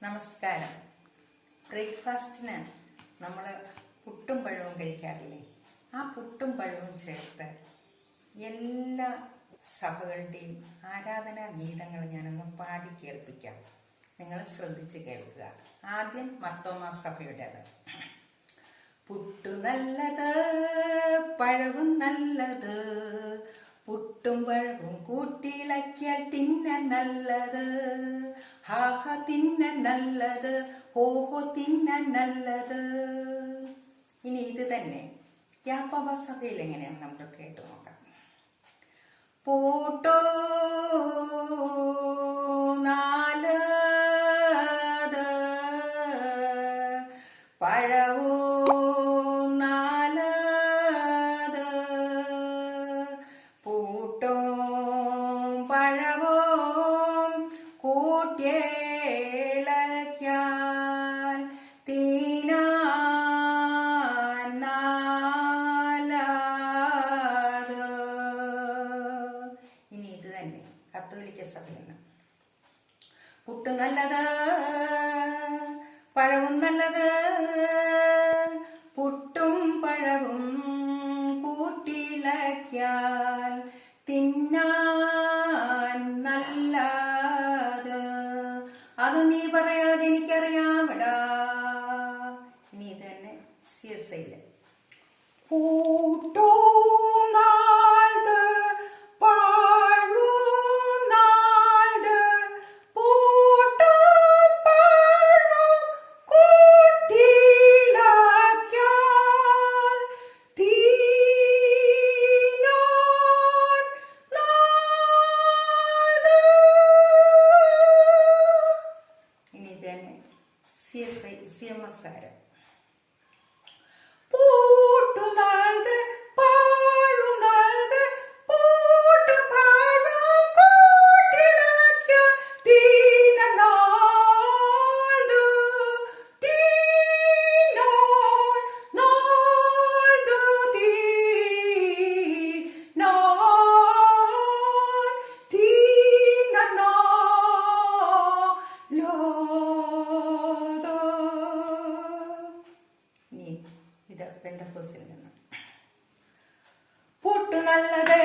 നമസ്കാരം. ബ്രേക്ക്ഫാസ്റ്റിന് നമ്മൾ പുട്ടും പഴവും കഴിക്കാറില്ലേ? ആ പുട്ടും പഴവും ചേർത്ത് എല്ലാ സഭകളുടെയും ആരാധനാ ഗീതങ്ങൾ ഞാനൊന്ന് പാടി കേൾപ്പിക്കാം. നിങ്ങൾ ശ്രദ്ധിച്ച് കേൾക്കുക. ആദ്യം മർത്തോമാ സഭയുടേത്. പുട്ടു നല്ലത്, പഴവും നല്ലത്, പുട്ടും പഴവും കൂട്ടിയിളക്കിയാൽ തിന്നാൻ നല്ലത്, ഹാഹ തിന്നാൻ നല്ലത്, ഓഹോ തിന്നാൻ നല്ലത്. ഇനി ഇത് തന്നെ യാക്കോബ സഭയിൽ എങ്ങനെയാണ് നമുക്ക് കേട്ടു നോക്കാം. പൂട്ടോ നാലത്, പഴവോ നാലത്, പൂട്ടോ പഴവോ കൂട്ടിയിളക്കിയാൽ തിന്നാൻ നല്ലത്. ഇനി ഇത് തന്നെ കത്തോലിക്ക സഭയിൽ നിന്ന്. പുട്ടും നല്ലത്, പഴവും നല്ലത്, പുട്ടും പഴവും കൂട്ടിയിളക്കിയാൽ തിന്നാൻ നല്ലത്. അത് നീ പറയാതെ എനിക്കറിയാമടാ. ഇനി ഇത് തന്നെ CSI-ല്. പൂട്ടും നാൾത്, പഴവും നാൾത്, പൂട്ടും പഴവും കൂട്ടിയിളക്കിയാൽ തിന്നാൻ നല്ലത്. ഇനി ഇത് തന്നെ CMS-കാര്. ഇത് പെന്തക്കോസ്തിൽ നിന്ന്. പുട്ടു നല്ലത്,